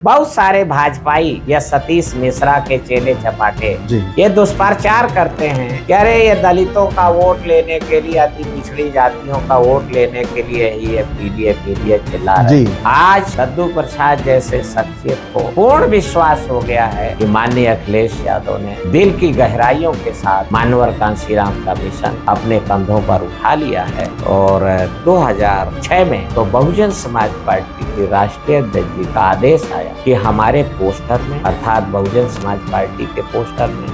बहुत सारे भाजपाई या सतीश मिश्रा के चेले चपाटे ये दुष्प्रचार करते हैं कि अरे ये दलितों का वोट लेने के लिए, अति पिछड़ी जातियों का वोट लेने के लिए ही ये पीडीए चिल्ला रहे हैं। आज लड्डू प्रसाद जैसे शख्सियत को पूर्ण विश्वास हो गया है कि माननीय अखिलेश यादव ने दिल की गहराइयों के साथ मानवर कांशीराम का मिशन अपने कंधों पर उठा लिया है। और 2006 में तो बहुजन समाज पार्टी के राष्ट्रीय अध्यक्ष जी का आदेश आया कि हमारे पोस्टर में, अर्थात बहुजन समाज पार्टी के पोस्टर में,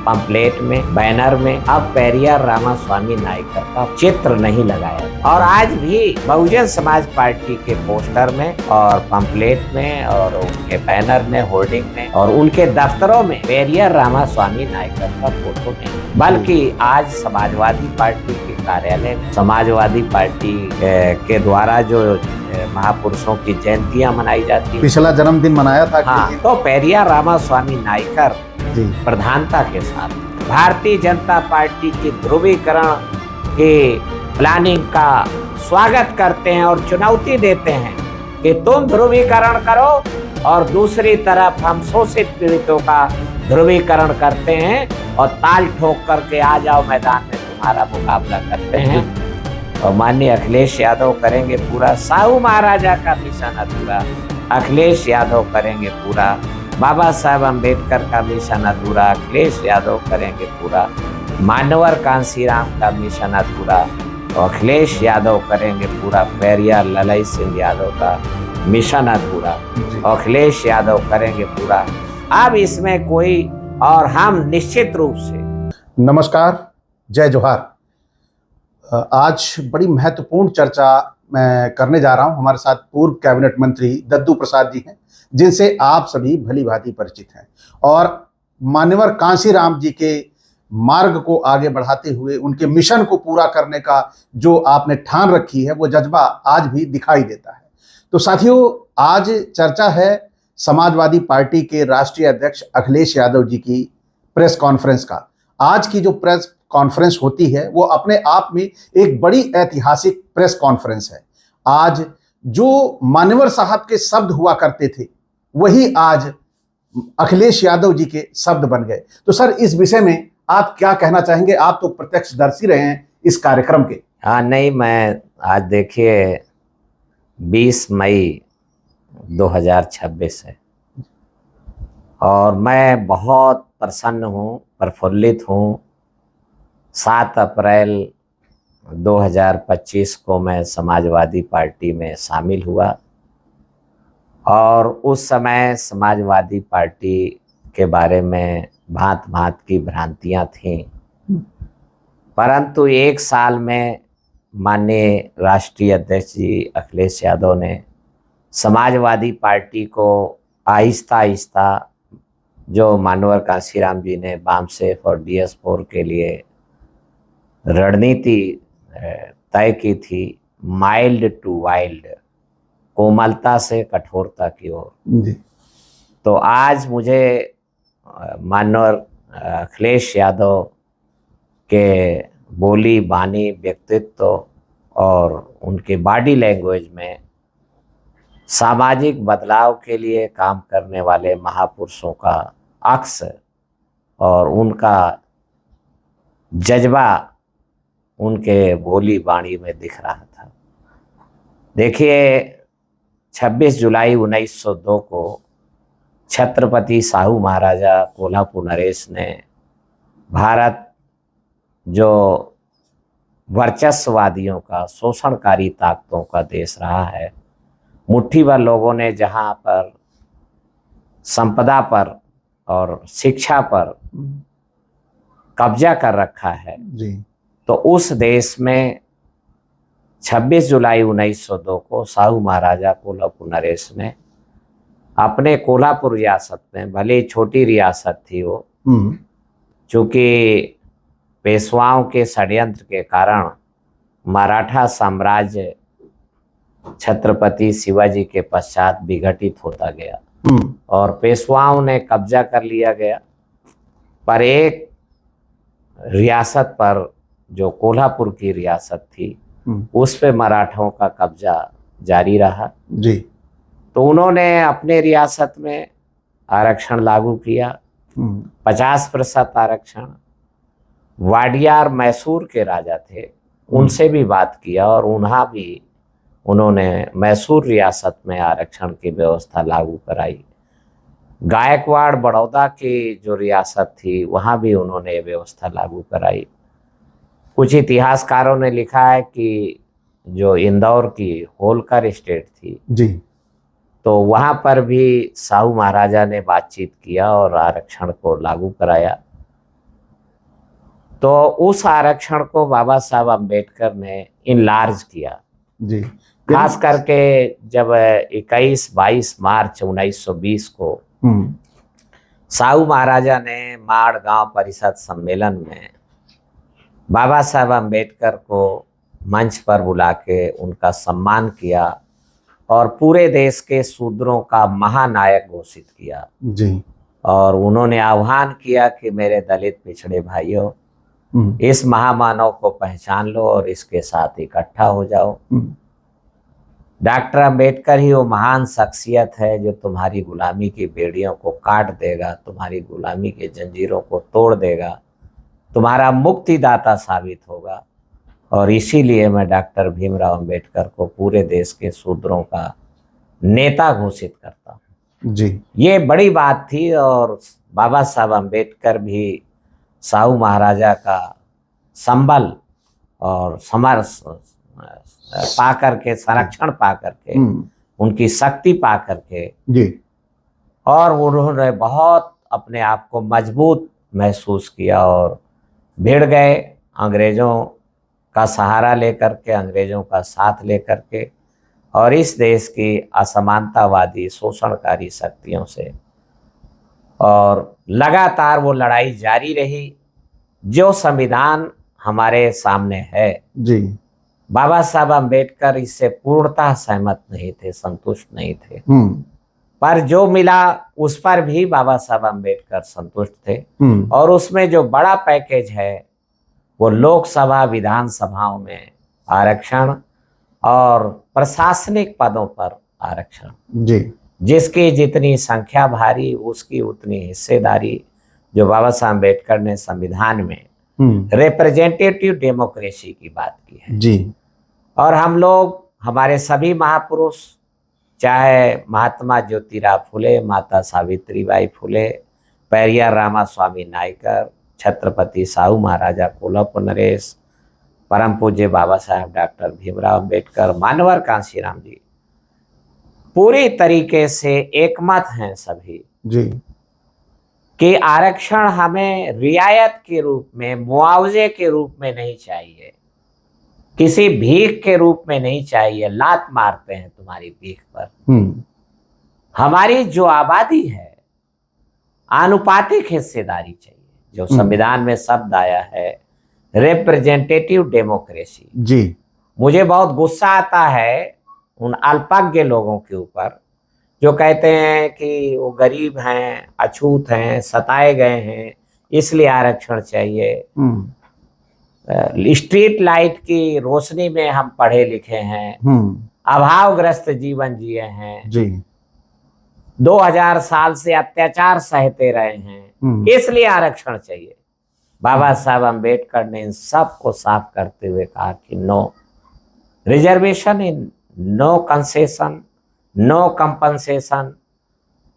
पंपलेट में, बैनर में अब पेरियार रामास्वामी नायकर का चित्र नहीं लगाया। और आज भी बहुजन समाज पार्टी के पोस्टर में और पंपलेट में और उनके बैनर में, होर्डिंग में और उनके दफ्तरों में पेरियार रामास्वामी नायकर का फोटो नहीं, बल्कि आज समाजवादी पार्टी के कार्यालय में समाजवादी पार्टी के द्वारा जो महापुरुषों की जयंतियां मनाई जाती है, पिछला जन्मदिन मनाया था। हाँ, तो पेरियार रामास्वामी नायकर प्रधानता के साथ भारतीय जनता पार्टी की ध्रुवीकरण के प्लानिंग का स्वागत करते हैं और चुनौती देते हैं कि तुम ध्रुवीकरण करो, और दूसरी तरफ हम शोषित पीड़ितों का ध्रुवीकरण करते हैं और ताल ठोक करके आ जाओ मैदान में, तुम्हारा मुकाबला करते हैं। और माननीय अखिलेश यादव करेंगे पूरा साहू महाराजा का मिशन अधूरा, अखिलेश यादव करेंगे पूरा बाबा साहब अम्बेडकर का मिशन अधूरा, अखिलेश यादव करेंगे पूरा मानवर कांशीराम का मिशन अधूरा, और अखिलेश यादव करेंगे पूरा पेरियार ललाई सिंह यादव का मिशन अधूरा, और अखिलेश यादव करेंगे पूरा। अब इसमें कोई और हम निश्चित रूप से। नमस्कार, जय जोहार। आज बड़ी महत्वपूर्ण चर्चा मैं करने जा रहा हूं। हमारे साथ पूर्व कैबिनेट मंत्री दद्दू प्रसाद जी हैं, जिनसे आप सभी भली भांति परिचित हैं, और मान्यवर कांशीराम जी के मार्ग को आगे बढ़ाते हुए उनके मिशन को पूरा करने का जो आपने ठान रखी है, वो जज्बा आज भी दिखाई देता है। तो साथियों, आज चर्चा है समाजवादी पार्टी के राष्ट्रीय अध्यक्ष अखिलेश यादव जी की प्रेस कॉन्फ्रेंस का। आज की जो प्रेस कॉन्फ्रेंस होती है वो अपने आप में एक बड़ी ऐतिहासिक प्रेस कॉन्फ्रेंस है। आज जो मान्यवर साहब के शब्द हुआ करते थे, वही आज अखिलेश यादव जी के शब्द बन गए। तो सर, इस विषय में आप क्या कहना चाहेंगे? आप तो प्रत्यक्षदर्शी रहे हैं इस कार्यक्रम के। हाँ, नहीं, मैं आज देखिए 20 मई 2026 है और मैं बहुत प्रसन्न हूँ, प्रफुल्लित हूँ। 7 अप्रैल 2025 को मैं समाजवादी पार्टी में शामिल हुआ और उस समय समाजवादी पार्टी के बारे में भांत भांत की भ्रांतियां थीं, परंतु 1 साल में माननीय राष्ट्रीय अध्यक्ष जी अखिलेश यादव ने समाजवादी पार्टी को आहिस्ता आहिस्ता, जो मानवर कांशीराम जी ने बामसेफ और DS4 के लिए रणनीति तय की थी, माइल्ड टू वाइल्ड, कोमलता से कठोरता की ओर, तो आज मुझे मानवर अखिलेश यादव के बोली बानी, व्यक्तित्व और उनके बॉडी लैंग्वेज में सामाजिक बदलाव के लिए काम करने वाले महापुरुषों का अक्स और उनका जज्बा उनके बोली बाणी में दिख रहा था। देखिए, 26 जुलाई 1902 को छत्रपति साहू महाराजा कोल्हापुर नरेश ने भारत, जो वर्चस्ववादियों का, शोषणकारी ताकतों का देश रहा है, मुट्ठी भर लोगों ने जहां पर संपदा पर और शिक्षा पर कब्जा कर रखा है जी, तो उस देश में 26 जुलाई 1902 को साहू महाराजा कोल्हापुर नरेश ने अपने कोल्हापुर रियासत में, भले छोटी रियासत थी वो, चूंकि पेशवाओं के षड्यंत्र के कारण मराठा साम्राज्य छत्रपति शिवाजी के पश्चात विघटित होता गया और पेशवाओं ने कब्जा कर लिया गया, पर एक रियासत पर, जो कोल्हापुर की रियासत थी, उस पे मराठों का कब्जा जारी रहा जी। तो उन्होंने अपने रियासत में आरक्षण लागू किया, 50% आरक्षण। वाडियार मैसूर के राजा थे, उनसे भी बात किया और उन्हें भी उन्होंने मैसूर रियासत में आरक्षण की व्यवस्था लागू कराई। गायकवाड़ बड़ौदा की जो रियासत थी वहाँ भी उन्होंने ये व्यवस्था लागू कराई। कुछ इतिहासकारों ने लिखा है कि जो इंदौर की होलकर स्टेट थी जी, तो वहाँ पर भी साहू महाराजा ने बातचीत किया और आरक्षण को लागू कराया। तो उस आरक्षण को बाबा साहब अम्बेडकर ने इनलार्ज किया जी, खास करके जब 21-22 मार्च 1920 को साहू महाराजा ने माड़ गांव परिषद सम्मेलन में बाबा साहब अम्बेडकर को मंच पर बुला के उनका सम्मान किया और पूरे देश के शूद्रों का महानायक घोषित किया जी, और उन्होंने आह्वान किया कि मेरे दलित पिछड़े भाइयों, इस महामानव को पहचान लो और इसके साथ इकट्ठा हो जाओ। डॉक्टर अंबेडकर ही वो महान शख्सियत है जो तुम्हारी गुलामी की बेड़ियों को काट देगा, तुम्हारी गुलामी के जंजीरों को तोड़ देगा, तुम्हारा मुक्तिदाता साबित होगा। और इसीलिए मैं डॉक्टर भीमराव अंबेडकर को पूरे देश के शूद्रों का नेता घोषित करता हूँ जी। ये बड़ी बात थी और बाबा साहब अम्बेडकर भी साहू महाराजा का संबल और समर पा करके, संरक्षण पा करके, उनकी शक्ति पा करके जी, और उन्होंने बहुत अपने आप को मजबूत महसूस किया और भिड़ गए अंग्रेजों का सहारा लेकर के, अंग्रेजों का साथ लेकर के और इस देश की असमानतावादी शोषणकारी शक्तियों से। और लगातार वो लड़ाई जारी रही। जो संविधान हमारे सामने है जी, बाबा साहब अम्बेडकर इससे पूर्णतः सहमत नहीं थे, संतुष्ट नहीं थे, पर जो मिला उस पर भी बाबा साहब अम्बेडकर संतुष्ट थे। और उसमें जो बड़ा पैकेज है वो लोकसभा विधानसभाओं में आरक्षण और प्रशासनिक पदों पर आरक्षण जी, जिसकी जितनी संख्या भारी उसकी उतनी हिस्सेदारी, जो बाबा साहब अम्बेडकर ने संविधान में रिप्रेजेंटेटिव डेमोक्रेसी की बात की है जी। और हम लोग, हमारे सभी महापुरुष, चाहे महात्मा ज्योतिराव फुले, माता सावित्रीबाई फुले, पेरियार रामास्वामी नायकर, छत्रपति साहू महाराजा कोल्हापुर नरेश, परम पूज्य बाबा साहब डॉक्टर भीमराव अंबेडकर, मानवर कांशीराम जी, पूरी तरीके से एकमत हैं सभी जी, कि आरक्षण हमें रियायत के रूप में, मुआवजे के रूप में नहीं चाहिए, किसी भीख के रूप में नहीं चाहिए। लात मारते हैं तुम्हारी भीख पर। हमारी जो आबादी है आनुपातिक हिस्सेदारी चाहिए, जो संविधान में शब्द आया है रिप्रेजेंटेटिव डेमोक्रेसी। जी। मुझे बहुत गुस्सा आता है उन अल्पज्ञ लोगों के ऊपर जो कहते हैं कि वो गरीब हैं, अछूत हैं, सताए गए हैं, इसलिए आरक्षण चाहिए। स्ट्रीट लाइट की रोशनी में हम पढ़े लिखे हैं, अभावग्रस्त जीवन जिए हैं, जी, 2000 साल से अत्याचार सहते रहे हैं, इसलिए आरक्षण चाहिए। बाबा साहब अम्बेडकर ने इन सब को साफ करते हुए कहा कि no reservation in, no concession, no compensation,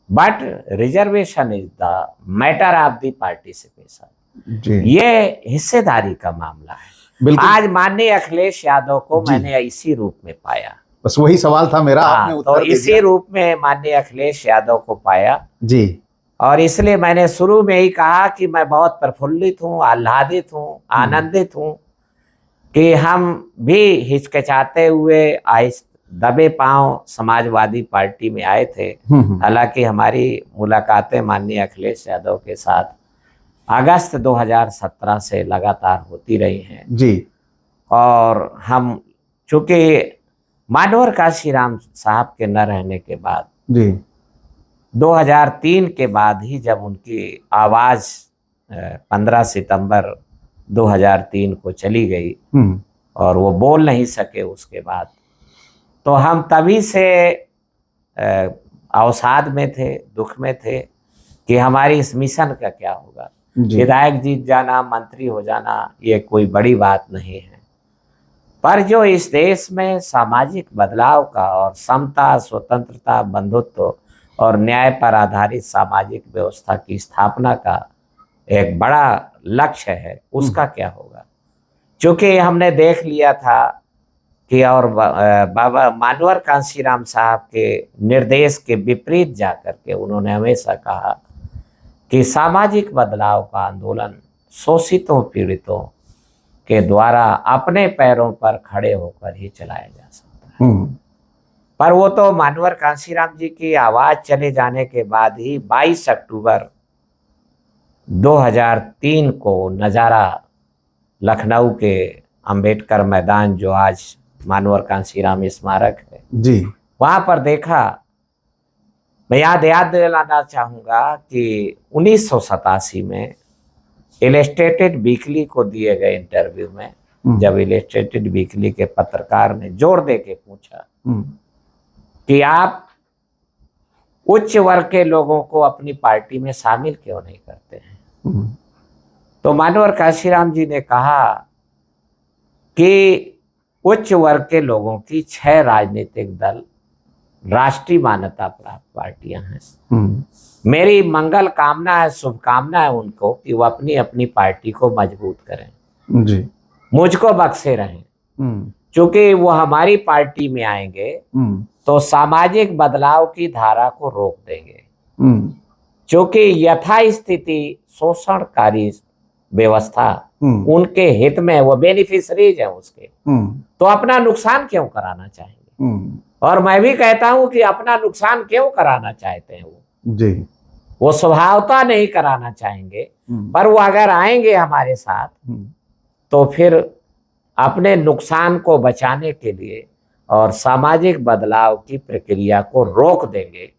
but reservation is the matter of the participation. ये हिस्सेदारी का मामला है। आज माननीय अखिलेश यादव को मैंने इसी रूप में पाया। बस वही सवाल था मेरा, आपने उत्तर तो दे इसी दिया। रूप में माननीय अखिलेश यादव को पाया जी। और इसलिए मैंने शुरू में ही कहा कि मैं बहुत प्रफुल्लित हूँ, आह्लादित हूँ, आनंदित हूँ कि हम भी हिचकिचाते हुए दबे पांव समाजवादी पार्टी में आए थे। हालांकि हमारी मुलाकातें माननीय अखिलेश यादव के साथ अगस्त 2017 से लगातार होती रही हैं जी। और हम चूंकि मानवर कांशीराम साहब के न रहने के बाद जी 2003 के बाद ही जब उनकी आवाज 15 सितंबर 2003 को चली गई और वो बोल नहीं सके उसके बाद, तो हम तभी से अवसाद में थे, दुख में थे कि हमारी इस मिशन का क्या होगा। जी। विधायक जीत जाना, मंत्री हो जाना, ये कोई बड़ी बात नहीं है, पर जो इस देश में सामाजिक बदलाव का और समता, स्वतंत्रता, बंधुत्व और न्याय पर आधारित सामाजिक व्यवस्था की स्थापना का एक बड़ा लक्ष्य है, उसका क्या होगा। क्योंकि हमने देख लिया था कि और बाबा मानवर कांशीराम साहब के निर्देश के विपरीत जाकर के उन्होंने हमेशा कहा कि सामाजिक बदलाव का आंदोलन शोषितों, पीड़ितों के द्वारा अपने पैरों पर खड़े होकर ही चलाया जा सकता है। पर वो तो मानवर कांशीराम जी की आवाज चले जाने के बाद ही 22 अक्टूबर 2003 को नज़ारा लखनऊ के अंबेडकर मैदान, जो आज मानवर कांशीराम स्मारक है जी, वहां पर देखा। मैं याद दिलाना चाहूंगा कि 1987 में इलस्ट्रेटेड वीकली को दिए गए इंटरव्यू में जब इलस्ट्रेटेड वीकली के पत्रकार ने जोर दे के पूछा कि आप उच्च वर्ग के लोगों को अपनी पार्टी में शामिल क्यों नहीं करते हैं, तो मानवर कांशीराम जी ने कहा कि उच्च वर्ग के लोगों की 6 राजनीतिक दल राष्ट्रीय मान्यता प्राप्त पार्टियां हैं। मेरी मंगल कामना है, शुभकामना है उनको कि वो अपनी अपनी पार्टी को मजबूत करें जी, मुझको बख्शे रहें, क्योंकि वो हमारी पार्टी में आएंगे तो सामाजिक बदलाव की धारा को रोक देंगे, क्योंकि यथास्थिति शोषणकारी व्यवस्था उनके हित में, वो बेनिफिशरीज है उसके, तो अपना नुकसान क्यों कराना चाहेंगे। और मैं भी कहता हूं कि अपना नुकसान क्यों कराना चाहते हैं वो जी, वो स्वभावतः नहीं कराना चाहेंगे, पर वो अगर आएंगे हमारे साथ तो फिर अपने नुकसान को बचाने के लिए और सामाजिक बदलाव की प्रक्रिया को रोक देंगे।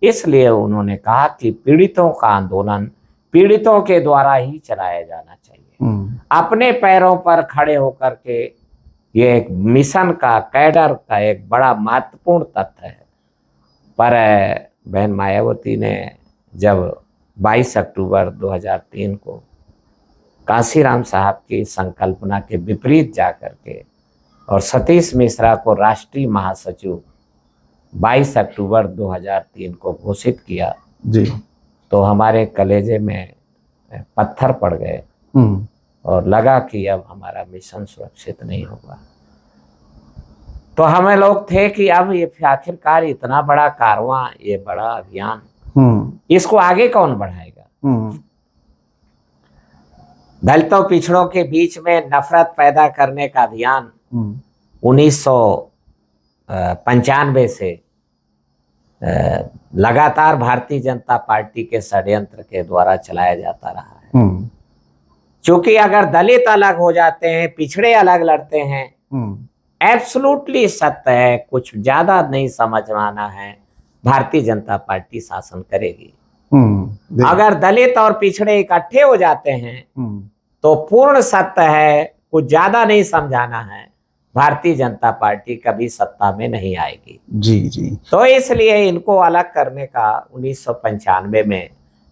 इसलिए उन्होंने कहा कि पीड़ितों का आंदोलन पीड़ितों के द्वारा ही चलाया जाना चाहिए। अपने पैरों पर खड़े होकर के ये एक मिशन का, कैडर का एक बड़ा महत्वपूर्ण तथ्य है। पर बहन मायावती ने जब 22 अक्टूबर 2003 को कांशीराम साहब की संकल्पना के विपरीत जाकर के और सतीश मिश्रा को राष्ट्रीय महासचिव 22 अक्टूबर 2003 को घोषित किया जी, तो हमारे कलेजे में पत्थर पड़ गए और लगा कि अब हमारा मिशन सुरक्षित नहीं होगा। तो हमें लोग थे कि अब ये आखिरकार इतना बड़ा कारवां, ये बड़ा अभियान, इसको आगे कौन बढ़ाएगा। दलितों पिछड़ों के बीच में नफरत पैदा करने का अभियान 1995 से लगातार भारतीय जनता पार्टी के षड्यंत्र के द्वारा चलाया जाता रहा है। क्योंकि अगर दलित अलग हो जाते हैं, पिछड़े अलग लड़ते हैं, एब्सोल्युटली सत्य है, कुछ ज्यादा नहीं समझवाना है, भारतीय जनता पार्टी शासन करेगी। अगर दलित और पिछड़े इकट्ठे हो जाते हैं तो पूर्ण सत्य है, कुछ ज्यादा नहीं समझाना है, भारतीय जनता पार्टी कभी सत्ता में नहीं आएगी। जी जी। तो इसलिए इनको अलग करने का 1995 में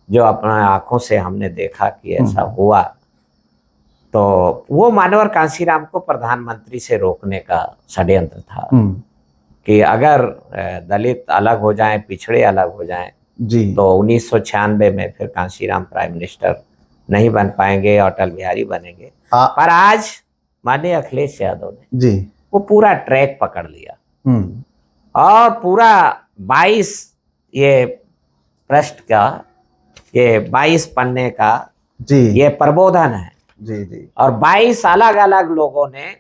जो अपने आंखों से हमने देखा कि ऐसा हुआ, तो वो मानवर कांशीराम को प्रधानमंत्री से रोकने का षड्यंत्र था कि अगर दलित अलग हो जाएं, पिछड़े अलग हो जाएं जी, तो 1996 में फिर कांशीराम प्राइम मिनिस्टर नहीं बन पाएंगे, अटल बिहारी बनेंगे। पर आज माननीय अखिलेश यादव ने जी वो पूरा ट्रैक पकड़ लिया और पूरा 22 ये पृष्ठ का, ये 22 पन्ने का जी ये प्रबोधन है जी जी, और 22 अलग अलग लोगों ने,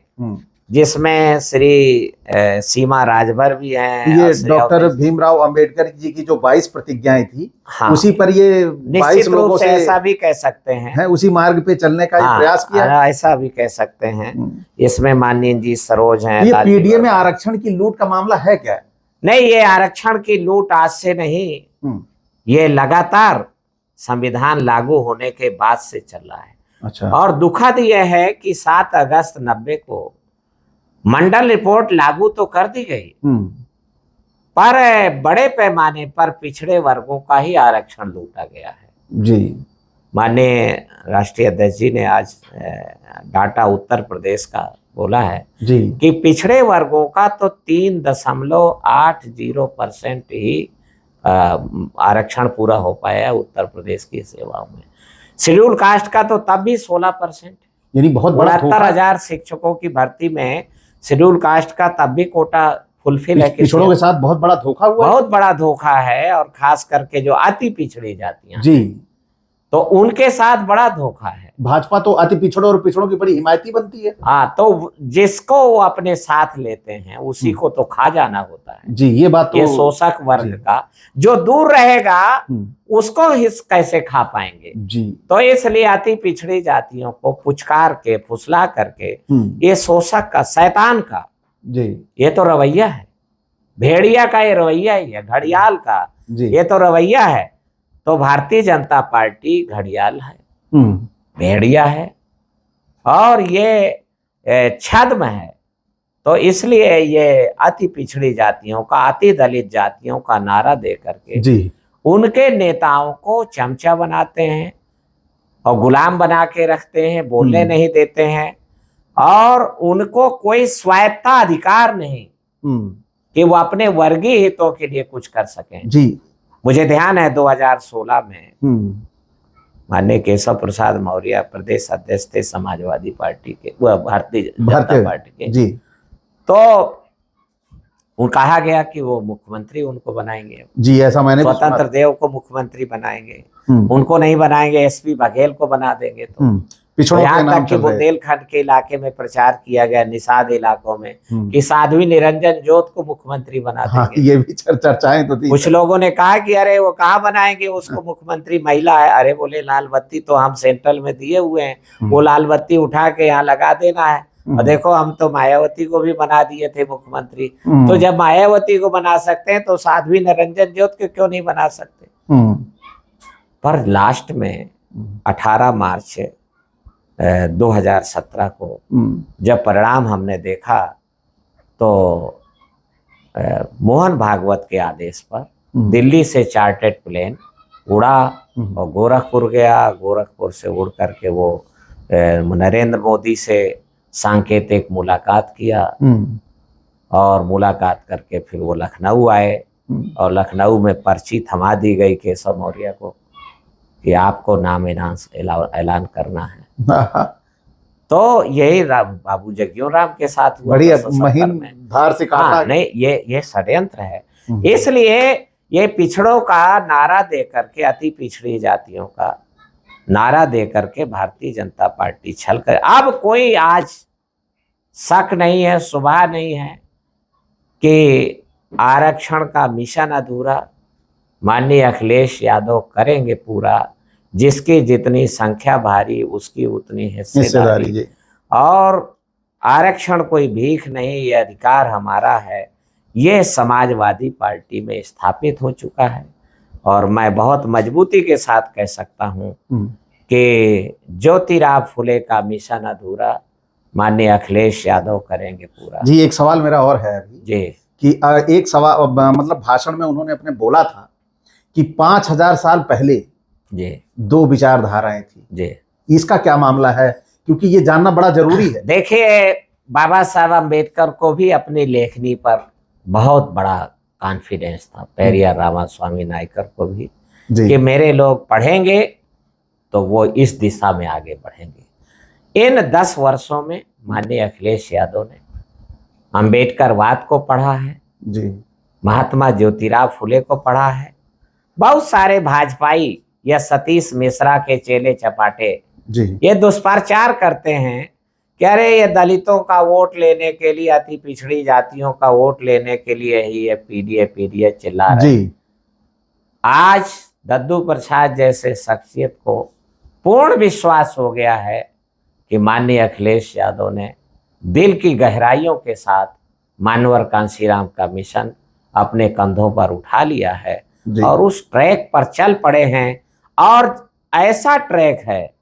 जिसमें श्री सीमा राजभर भी हैं, ये डॉक्टर भीमराव अंबेडकर जी की जो 22 प्रतिज्ञाएं थी, हाँ, उसी पर ये 22 लोगों से, ऐसा भी कह सकते हैं, उसी मार्ग पे चलने का हाँ, प्रयास किया, ऐसा भी कह सकते हैं। इसमें माननीय जी सरोज हैं। ये पीडीए में आरक्षण की लूट का मामला है क्या? नहीं, ये आरक्षण की लूट आज से नहीं, ये लगातार संविधान लागू होने के बाद से चल रहा है। अच्छा। और दुखद यह है कि 7 अगस्त 90 को मंडल रिपोर्ट लागू तो कर दी गई, पर बड़े पैमाने पर पिछड़े वर्गों का ही आरक्षण लूटा गया है जी। माननीय राष्ट्रीय अध्यक्ष जी ने आज डाटा उत्तर प्रदेश का बोला है जी कि पिछड़े वर्गों का तो 3.80% ही आरक्षण पूरा हो पाया है उत्तर प्रदेश की सेवाओं में। शेड्यूल कास्ट का तो तब भी 16%, यानी बहुत बड़ा 69,000 शिक्षकों की भर्ती में शेड्यूल कास्ट का तब भी कोटा फुलफिल है। पिछड़ों के साथ बहुत बड़ा धोखा हुआ, बहुत बड़ा धोखा है, और खास करके जो अति पिछड़ी जातियां जी, तो उनके साथ बड़ा धोखा है। भाजपा तो अति पिछड़ों और पिछड़ों की बड़ी हिमायती बनती है। हाँ, तो जिसको वो अपने साथ लेते हैं उसी को तो खा जाना होता है। जी, ये बात तो, ये शोषक वर्ग का जो दूर रहेगा उसको हिस्स कैसे खा पाएंगे जी। तो इसलिए अति पिछड़ी जातियों को पुचकार के फुसला करके ये शोषक का, शैतान का जी, ये तो रवैया है, भेड़िया का ये रवैया ही है, घड़ियाल का जी, ये तो रवैया है। तो भारतीय जनता पार्टी घड़ियाल है, भेड़िया है, और ये छद्म है। तो इसलिए ये अति पिछड़ी जातियों का, अति दलित जातियों का नारा दे करके जी, उनके नेताओं को चमचा बनाते हैं और गुलाम बना के रखते हैं, बोलने नहीं देते हैं, और उनको कोई स्वायत्ता अधिकार नहीं कि वो अपने वर्गीय हितों के लिए कुछ कर सकें। जी, मुझे ध्यान है 2016 में माननीय केशव प्रसाद मौर्य प्रदेश अध्यक्ष थे समाजवादी पार्टी के, भारतीय जनता पार्टी के जी। तो वो कहा गया कि वो मुख्यमंत्री उनको बनाएंगे। जी, ऐसा मैंने स्वतंत्र देव को मुख्यमंत्री बनाएंगे, उनको नहीं बनाएंगे, एसपी बघेल को बना देंगे। तो यहाँ तक कि बुंदेलखंड के इलाके में प्रचार किया गया, निषाद इलाकों में, कि साध्वी निरंजन ज्योत को मुख्यमंत्री बना देंगे। हाँ, ये भी चर्चाएं तो थी। कुछ लोगों ने कहा कि अरे वो कहाँ बनाएंगे उसको मुख्यमंत्री, महिला है। अरे बोले लाल बत्ती तो हम सेंट्रल में दिए हुए हैं, वो लाल बत्ती उठा के यहाँ लगा देना है। और देखो हम तो मायावती को भी बना दिए थे मुख्यमंत्री, तो जब मायावती को बना सकते हैं तो साध्वी निरंजन ज्योत को क्यों नहीं बना सकते। पर लास्ट में 18 मार्च 2017 को जब परिणाम हमने देखा तो मोहन भागवत के आदेश पर दिल्ली से चार्टर्ड प्लेन उड़ा और गोरखपुर गया। गोरखपुर से उड़ करके वो नरेंद्र मोदी से सांकेतिक मुलाकात किया, और मुलाकात करके फिर वो लखनऊ आए, और लखनऊ में पर्ची थमा दी गई केशव मौर्य को कि आपको नाम ऐलान करना है। तो यही बाबू जगजीवन राम के साथ हुआ। बड़ी महीन धार से काटा। हाँ, नहीं, ये षड्यंत्र है। इसलिए ये पिछड़ों का नारा दे करके, अति पिछड़ी जातियों का नारा दे करके भारतीय जनता पार्टी छल कर, अब कोई आज शक नहीं है, सुबह नहीं है कि आरक्षण का मिशन अधूरा माननीय अखिलेश यादव करेंगे पूरा। जिसकी जितनी संख्या भारी उसकी उतनी हिस्सेदारी, और आरक्षण कोई भीख नहीं, ये अधिकार हमारा है, ये समाजवादी पार्टी में स्थापित हो चुका है। और मैं बहुत मजबूती के साथ कह सकता हूँ कि ज्योतिराव फुले का मिशन अधूरा माननीय अखिलेश यादव करेंगे पूरा। जी, एक सवाल मेरा और है अभी जी, कि एक सवाल, मतलब भाषण में उन्होंने अपने बोला था कि 5000 साल पहले जी 2 विचारधाराएं थी। जी, इसका क्या मामला है, क्योंकि ये जानना बड़ा जरूरी है। देखिए, बाबा साहब अम्बेडकर को भी अपनी लेखनी पर बहुत बड़ा कॉन्फिडेंस था, पेरियार रामास्वामी नायकर को भी, कि मेरे लोग पढ़ेंगे तो वो इस दिशा में आगे बढ़ेंगे। इन 10 वर्षों में माननीय अखिलेश यादव ने अम्बेडकरवाद को पढ़ा है जी, महात्मा ज्योतिराव फुले को पढ़ा है, बहुत सारे भाजपाई या सतीश मिश्रा के चेले चपाटे जी, ये दुष्प्रचार करते हैं कि अरे ये दलितों का वोट लेने के लिए, अति पिछड़ी जातियों का वोट लेने के लिए ही ये पीडीए चिल्ला रहे हैं। आज दद्दू प्रसाद जैसे शख्सियत को पूर्ण विश्वास हो गया है कि माननीय अखिलेश यादव ने दिल की गहराइयों के साथ मानवर कांशीराम का मिशन अपने कंधों पर उठा लिया है और उस ट्रैक पर चल पड़े हैं। और ऐसा ट्रैक है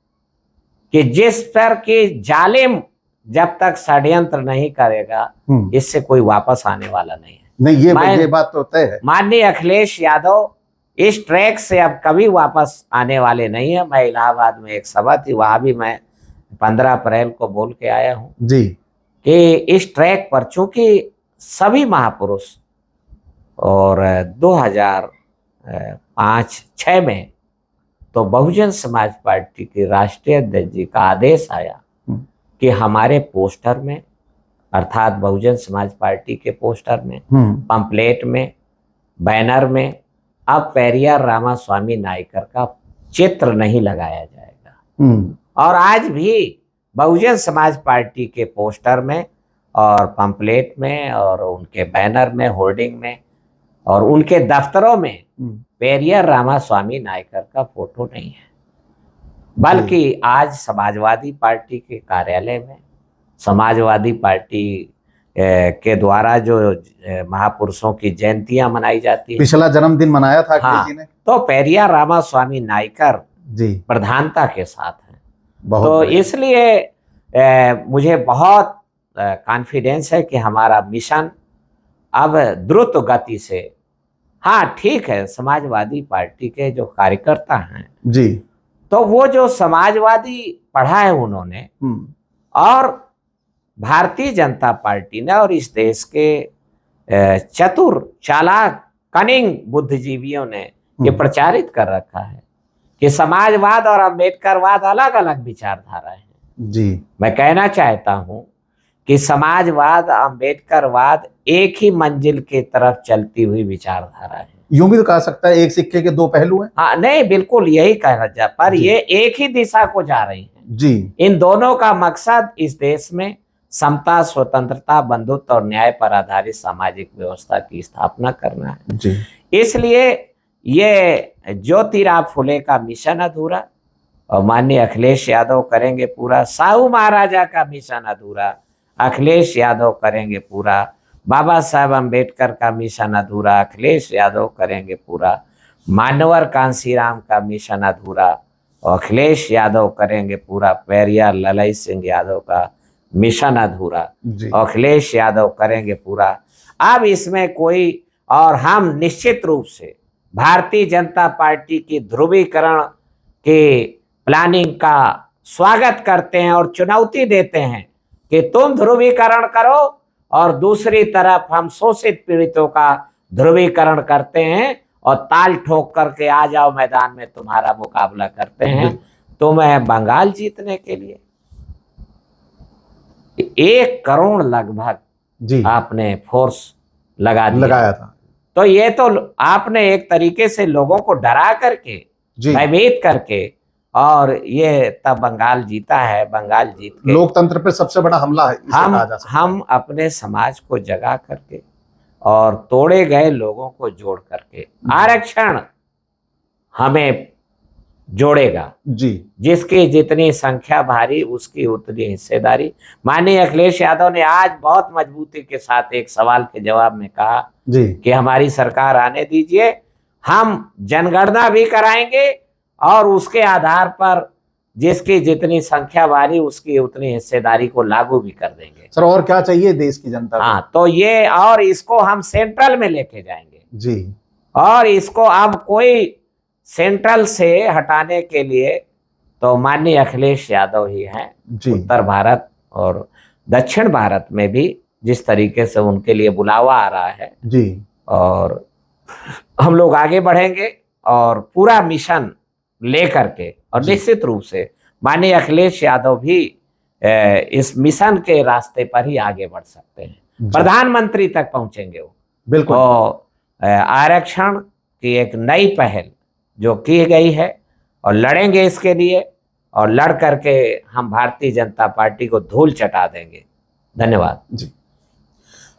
कि जिस पर कि जालिम जब तक षड्यंत्र नहीं करेगा इससे कोई वापस आने वाला नहीं है। नहीं, ये बात तो तय है। माननीय अखिलेश यादव इस ट्रैक से अब कभी वापस आने वाले नहीं है। मैं इलाहाबाद में एक सभा थी, वहां भी मैं 15 अप्रैल को बोल के आया हूं जी कि इस ट्रैक पर चूंकि सभी महापुरुष और 2005-06 में तो बहुजन समाज पार्टी के राष्ट्रीय अध्यक्ष जी का आदेश आया कि हमारे पोस्टर में, अर्थात बहुजन समाज पार्टी के पोस्टर में, पंपलेट में, बैनर में अब पेरियार रामास्वामी नायकर का चित्र नहीं लगाया जाएगा। और आज भी बहुजन समाज पार्टी के पोस्टर में और पंपलेट में और उनके बैनर में, होर्डिंग में और उनके दफ्तरों में पेरियार रामास्वामी नायकर का फोटो नहीं है। बल्कि आज समाजवादी पार्टी के कार्यालय में समाजवादी पार्टी के द्वारा जो महापुरुषों की जयंतियां मनाई जाती है, पिछला जन्मदिन मनाया था हाँ, जी ने, तो पेरियार रामास्वामी नायकर जी प्रधानता के साथ हैं। तो इसलिए मुझे बहुत कॉन्फिडेंस है कि हमारा मिशन अब द्रुत गति से, हाँ ठीक है, समाजवादी पार्टी के जो कार्यकर्ता हैं जी, तो वो जो समाजवादी पढ़ा है उन्होंने, और भारतीय जनता पार्टी ने और इस देश के चतुर चालाक कनिंग बुद्धिजीवियों ने ये प्रचारित कर रखा है कि समाजवाद और अम्बेडकरवाद अलग अलग विचारधारा है जी। मैं कहना चाहता हूं कि समाजवाद अम्बेडकरवाद एक ही मंजिल की तरफ चलती हुई विचारधारा है। यूं भी तो कह सकता है एक सिक्के के दो पहलू हैं। हाँ नहीं, बिल्कुल यही कहना जा, पर ये एक ही दिशा को जा रही है जी। इन दोनों का मकसद इस देश में समता, स्वतंत्रता, बंधुत्व और न्याय पर आधारित सामाजिक व्यवस्था की स्थापना करना है जी। इसलिए ये ज्योतिराव फुले का मिशन अधूरा और माननीय अखिलेश यादव करेंगे पूरा। साहू महाराजा का मिशन अधूरा, अखिलेश यादव करेंगे पूरा। बाबा साहब अम्बेडकर का मिशन अधूरा, अखिलेश यादव करेंगे पूरा। मानवर कांसीराम का मिशन अधूरा और अखिलेश यादव करेंगे पूरा। पेरियार ललई सिंह यादव का मिशन अधूरा, अखिलेश यादव करेंगे पूरा। अब इसमें कोई, और हम निश्चित रूप से भारतीय जनता पार्टी की ध्रुवीकरण के प्लानिंग का स्वागत करते हैं और चुनौती देते हैं कि तुम ध्रुवीकरण करो और दूसरी तरफ हम शोषित पीड़ितों का ध्रुवीकरण करते हैं और ताल ठोक करके आ जाओ मैदान में, तुम्हारा मुकाबला करते हैं। तो मैं बंगाल जीतने के लिए 1 करोड़ लगभग जी आपने फोर्स लगाया था। तो ये तो आपने एक तरीके से लोगों को डरा करके, भयभीत करके, और ये तब बंगाल जीता है। बंगाल जीत के लोकतंत्र पे सबसे बड़ा हमला है। हम अपने समाज को जगा करके और तोड़े गए लोगों को जोड़ करके, आरक्षण हमें जोड़ेगा जी। जिसकी जितनी संख्या भारी उसकी उतनी हिस्सेदारी। माननीय अखिलेश यादव ने आज बहुत मजबूती के साथ एक सवाल के जवाब में कहा जी कि हमारी सरकार आने दीजिए, हम जनगणना भी कराएंगे और उसके आधार पर जिसकी जितनी संख्या भारी उसकी उतनी हिस्सेदारी को लागू भी कर देंगे। सर और क्या चाहिए देश की जनता को? हाँ, तो ये, और इसको हम सेंट्रल में लेके जाएंगे जी। और इसको अब कोई सेंट्रल से हटाने के लिए तो माननीय अखिलेश यादव ही हैं। उत्तर भारत और दक्षिण भारत में भी जिस तरीके से उनके लिए बुलावा आ रहा है जी, और हम लोग आगे बढ़ेंगे और पूरा मिशन लेकर के, और निश्चित रूप से माननीय अखिलेश यादव भी इस मिशन के रास्ते पर ही आगे बढ़ सकते हैं। प्रधानमंत्री तक पहुंचेंगे वो बिल्कुल। तो आरक्षण की एक नई पहल जो की गई है और लड़ेंगे इसके लिए, और लड़ करके हम भारतीय जनता पार्टी को धूल चटा देंगे। धन्यवाद जी।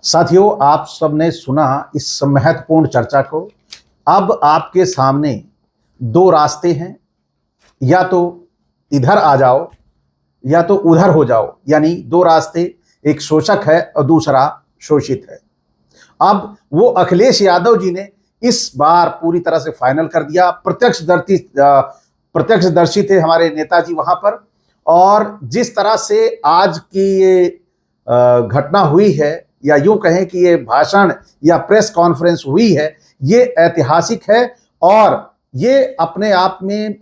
साथियों, आप सबने सुना इस महत्वपूर्ण चर्चा को। अब आपके सामने 2 रास्ते हैं, या तो इधर आ जाओ या तो उधर हो जाओ, यानी 2 रास्ते, एक शोषक है और दूसरा शोषित है। अब वो अखिलेश यादव जी ने इस बार पूरी तरह से फाइनल कर दिया। प्रत्यक्षदर्शी थे हमारे नेताजी वहां पर, और जिस तरह से आज की ये घटना हुई है या यूं कहें कि ये भाषण या प्रेस कॉन्फ्रेंस हुई है, ये ऐतिहासिक है और ये अपने आप में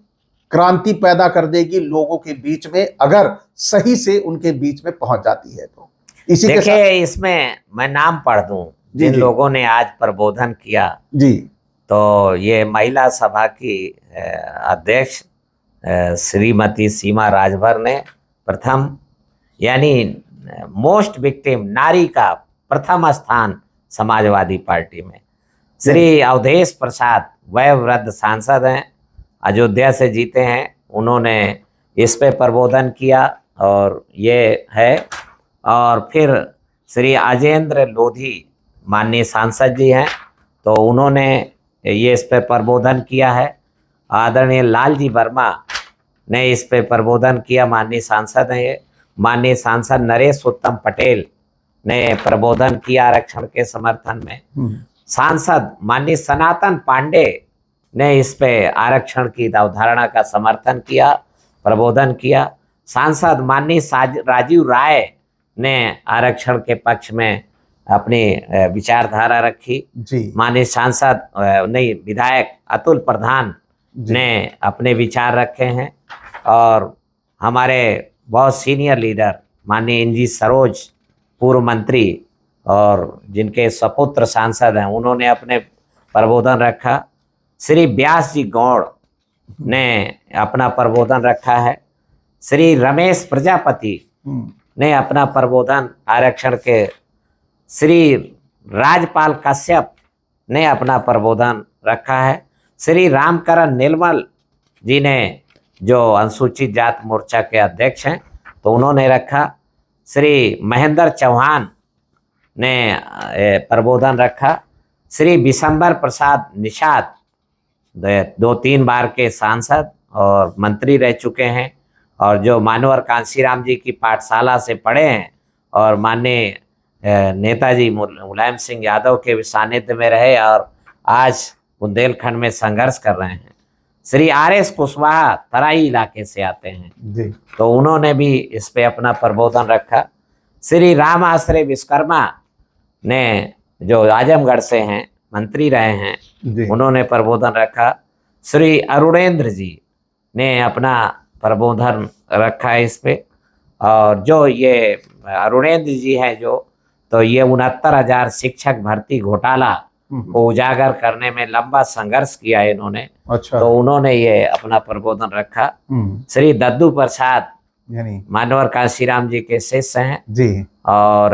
क्रांति पैदा कर देगी लोगों के बीच में, अगर सही से उनके बीच में पहुंच जाती है तो। इसी के साथ देखिए, इसमें मैं नाम पढ़ दूं जिन लोगों ने आज प्रबोधन किया जी, तो ये महिला सभा की अध्यक्ष श्रीमती सीमा राजभर ने प्रथम, यानी मोस्ट विक्टिम नारी का प्रथम स्थान समाजवादी पार्टी में। श्री अवधेश प्रसाद वयोवृद्ध सांसद हैं, अयोध्या से जीते हैं, उन्होंने इस पे प्रबोधन किया और ये है। और फिर श्री अजेंद्र लोधी माननीय सांसद जी हैं, तो उन्होंने ये इस पे प्रबोधन किया है। आदरणीय लालजी वर्मा ने इस पे प्रबोधन किया, माननीय सांसद हैं ये। माननीय सांसद नरेश उत्तम पटेल ने प्रबोधन किया आरक्षण के समर्थन में। सांसद माननीय सनातन पांडे ने इस पे आरक्षण की अवधारणा का समर्थन किया, प्रबोधन किया। सांसद माननीय राजीव राय ने आरक्षण के पक्ष में अपनी विचारधारा रखी जी। माननीय सांसद नहीं विधायक अतुल प्रधान ने अपने विचार रखे हैं और हमारे बहुत सीनियर लीडर माननीय एनजी सरोज पूर्व मंत्री और जिनके सपुत्र सांसद हैं, उन्होंने अपने प्रबोधन रखा। श्री व्यास जी गौड़ ने अपना प्रबोधन रखा है। श्री रमेश प्रजापति ने अपना प्रबोधन आरक्षण के, श्री राजपाल कश्यप ने अपना प्रबोधन रखा है। श्री रामकरण निर्मल जी ने, जो अनुसूचित जात मोर्चा के अध्यक्ष हैं, तो उन्होंने रखा। श्री महेंद्र चौहान ने प्रबोधन रखा। श्री विशंबर प्रसाद निषाद 2-3 बार के सांसद और मंत्री रह चुके हैं और जो मानवर कांशीराम जी की पाठशाला से पढ़े हैं और माननीय नेताजी मुलायम सिंह यादव के सानिध्य में रहे और आज बुंदेलखंड में संघर्ष कर रहे हैं। श्री RS कुशवाहा तराई इलाके से आते हैं जी, तो उन्होंने भी इस पे अपना प्रबोधन रखा। श्री राम आश्रय विश्वकर्मा ने, जो आजमगढ़ से हैं, मंत्री रहे हैं, उन्होंने प्रबोधन रखा। श्री अरुणेंद्र जी ने अपना प्रबोधन रखा है इस पे। और जो ये अरुणेंद्र जी हैं जो, तो ये 69,000 शिक्षक भर्ती घोटाला को उजागर करने में लंबा संघर्ष किया है इन्होंने। अच्छा। तो उन्होंने ये अपना प्रबोधन रखा। श्री दद्दू प्रसाद मानवर कांशीराम जी के शिष्य हैं जी, और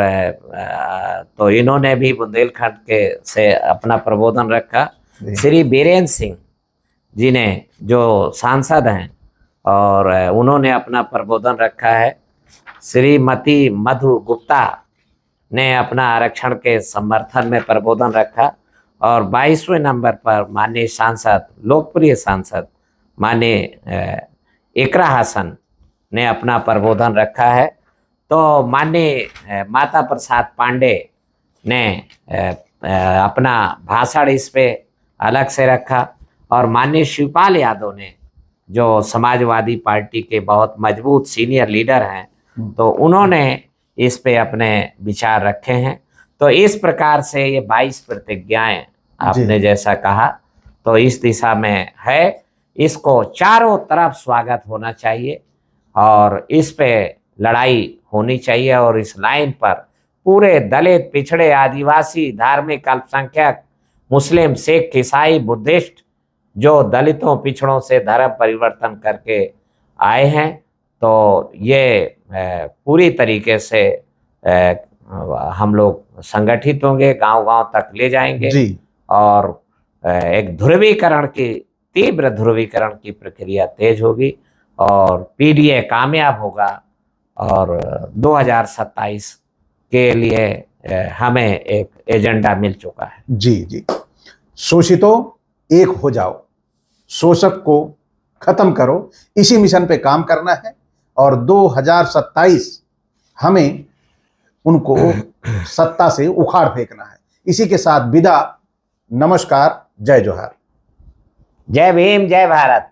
तो इन्होंने भी बुंदेलखंड के से अपना प्रबोधन रखा। श्री बीरेन्द्र सिंह जी ने, जो सांसद हैं, और उन्होंने अपना प्रबोधन रखा है। श्रीमती मधु गुप्ता ने अपना आरक्षण के समर्थन में प्रबोधन रखा। और 22वें नंबर पर माननीय सांसद, लोकप्रिय सांसद माननीय इकरा हसन ने अपना प्रबोधन रखा है। तो माननीय माता प्रसाद पांडे ने अपना भाषण इस पे अलग से रखा। और माननीय शिवपाल यादव ने, जो समाजवादी पार्टी के बहुत मजबूत सीनियर लीडर हैं, तो उन्होंने इस पे अपने विचार रखे हैं। तो इस प्रकार से ये 22 प्रतिज्ञाएं आपने जैसा कहा, तो इस दिशा में है। इसको चारों तरफ स्वागत होना चाहिए और इस पे लड़ाई होनी चाहिए। और इस लाइन पर पूरे दलित, पिछड़े, आदिवासी, धार्मिक अल्पसंख्यक, मुस्लिम, सिख, ईसाई, बुद्धिस्ट, जो दलितों पिछड़ों से धर्म परिवर्तन करके आए हैं, तो ये पूरी तरीके से हम लोग संगठित होंगे, गांव-गांव तक ले जाएंगे जी। और एक ध्रुवीकरण की, तीव्र ध्रुवीकरण की प्रक्रिया तेज होगी और PDA कामयाब होगा। और 2027 के लिए हमें एक एजेंडा मिल चुका है जी जी। शोषितों एक हो जाओ, शोषक को खत्म करो, इसी मिशन पे काम करना है। और 2027 हमें उनको सत्ता से उखाड़ फेंकना है। इसी के साथ विदा, नमस्कार, जय जोहार। जय भीम, जय भारत।